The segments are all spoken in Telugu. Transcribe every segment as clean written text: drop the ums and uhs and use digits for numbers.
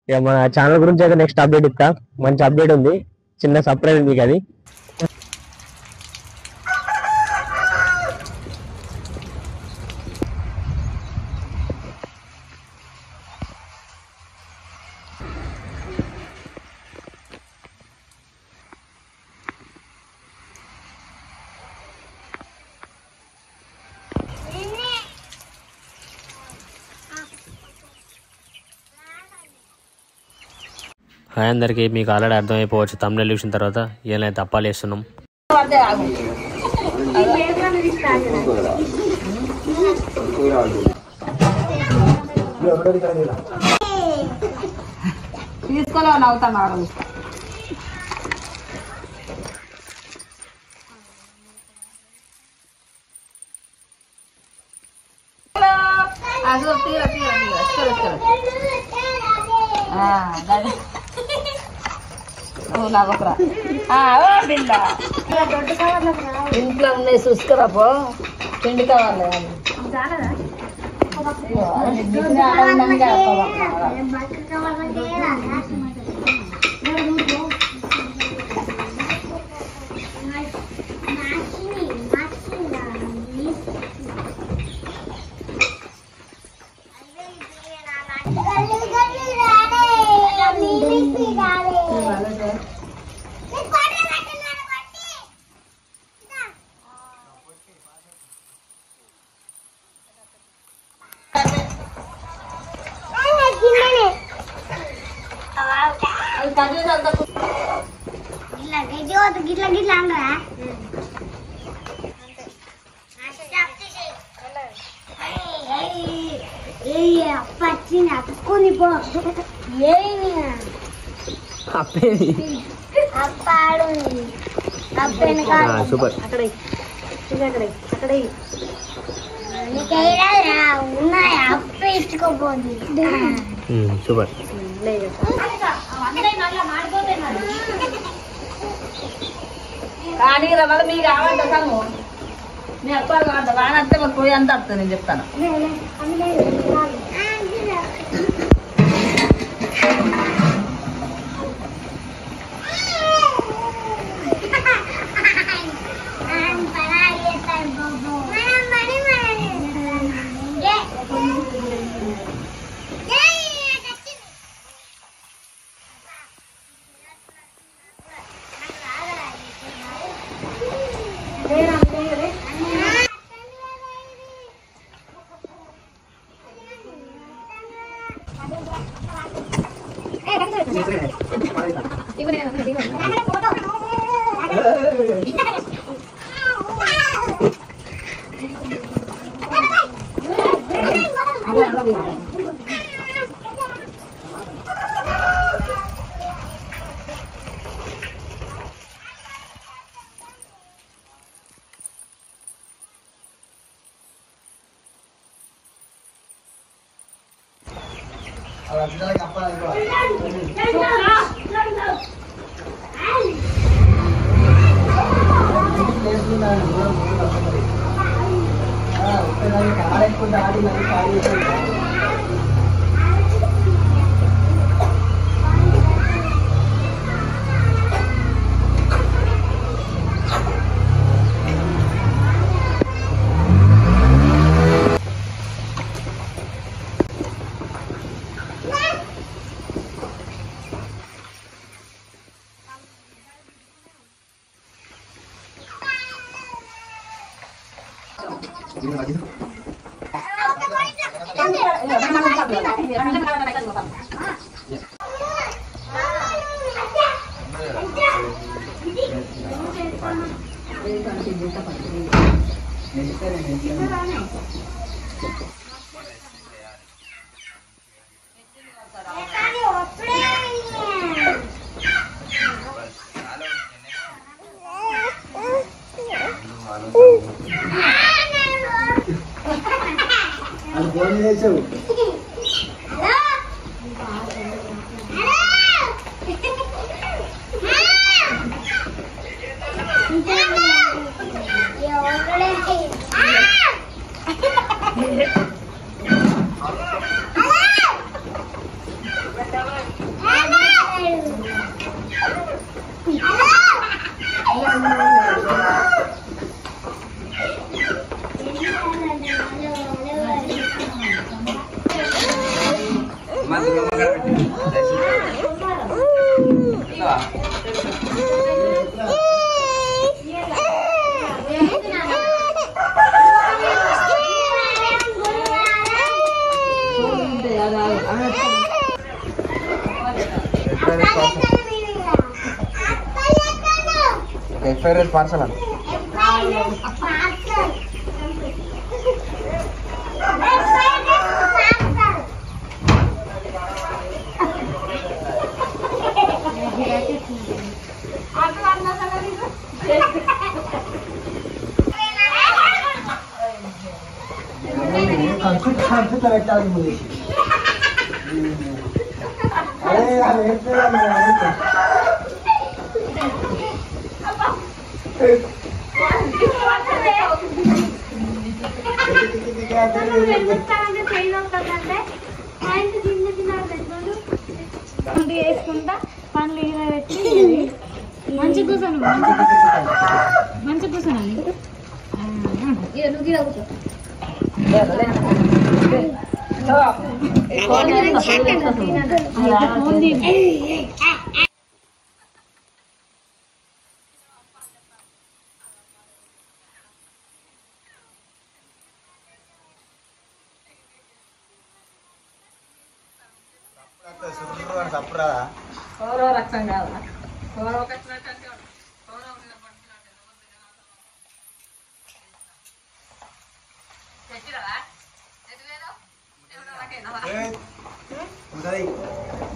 ఇక మన ఛానల్ గురించి అయితే నెక్స్ట్ అప్డేట్ ఇస్తా. మంచి అప్డేట్ ఉంది, చిన్న సర్ప్రైజ్ మీకు అది. హాయ్ అందరికీ, మీకు ఆల్రెడీ అర్థమైపోవచ్చు తమ్ముళ్ళు చూసిన తర్వాత ఏమైనా తప్పాలు వేస్తున్నాం. తీసుకోలేవు నవ్వుతాను. ఇంట్లో ఉన్నాయి చూసుకురా పో. పిండి కావాలి సూపర్. సూపర్. కానీ మళ్ళీ మీకు కావాలంటాను. మీ అప్ప కావాలి వానంటే మరి పోయి అంత వస్తుంది. నేను చెప్తాను. ఫేవరెట్ పార్సల్ అని వేసుకుంటా పండ్లు ఇలా పెట్టి మంచి కూర్చొని మంచి కూర్చోనండి తప్పురాదా గౌరవ రక్షణ కాదు గౌరవ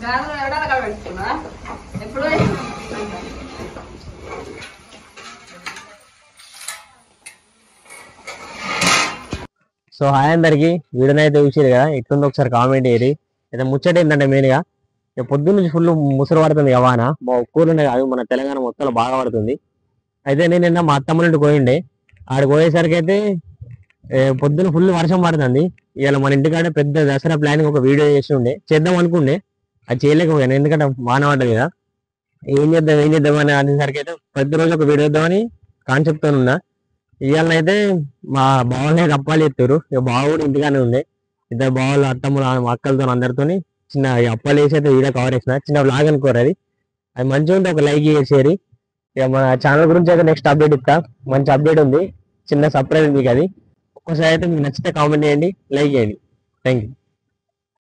గాజులు ఎవడా అక్కడ పెట్టుకున్నా ఎప్పుడు సో హాయ్ అందరికి వీడియోని అయితే చూసారు కదా ఎట్లుందో ఒకసారి కామెంట్ చేయరు అయితే ముచ్చట ఏంటంటే మెయిన్గా పొద్దున్న నుంచి ఫుల్ ముసరు పడుతుంది యవాన మా ఒక్కూరునే కాదు మన తెలంగాణ మొత్తంలో బాగా పడుతుంది. అయితే నేను నిన్న మా అత్తమ్మ నుండి పోయిండే ఆడికి పోయేసరికి అయితే పొద్దున్న ఫుల్ వర్షం పడుతుంది. ఇవాళ మన ఇంటికాడ పెద్ద దసరా ప్లానింగ్ ఒక వీడియో చేసి ఉండే చేద్దాం అనుకుండే అది చేయలేకపోయాను ఎందుకంటే వాన పడ్డది కదా. ఏం చేద్దాం అని అనేసరికి అయితే ప్రతి రోజు ఒక వీడియో చేద్దామని కాన్సెప్ట్ తో ఉన్నా. ఇవాళ అయితే మా బావలే అప్పాలు ఎత్తారు ఇక బావ కూడా ఇంటిగానే ఉండే ఇద్దరు బావలు అత్తమ్మలు మా అక్కలతో అందరితో చిన్న అప్పాలు వేసి అయితే వీడియో కవర్ చేసిన చిన్న బ్లాగ్ అనుకోరు అది మంచిగా ఉంటే ఒక లైక్ చేసేది. ఇక మన ఛానల్ గురించి అయితే నెక్స్ట్ అప్డేట్ ఇస్తా. మంచి అప్డేట్ ఉంది చిన్న సర్ప్రైజ్ మీకు అది. ఒక్కసారి అయితే మీకు నచ్చితే కామెంట్ చేయండి లైక్ చేయండి. Thank you.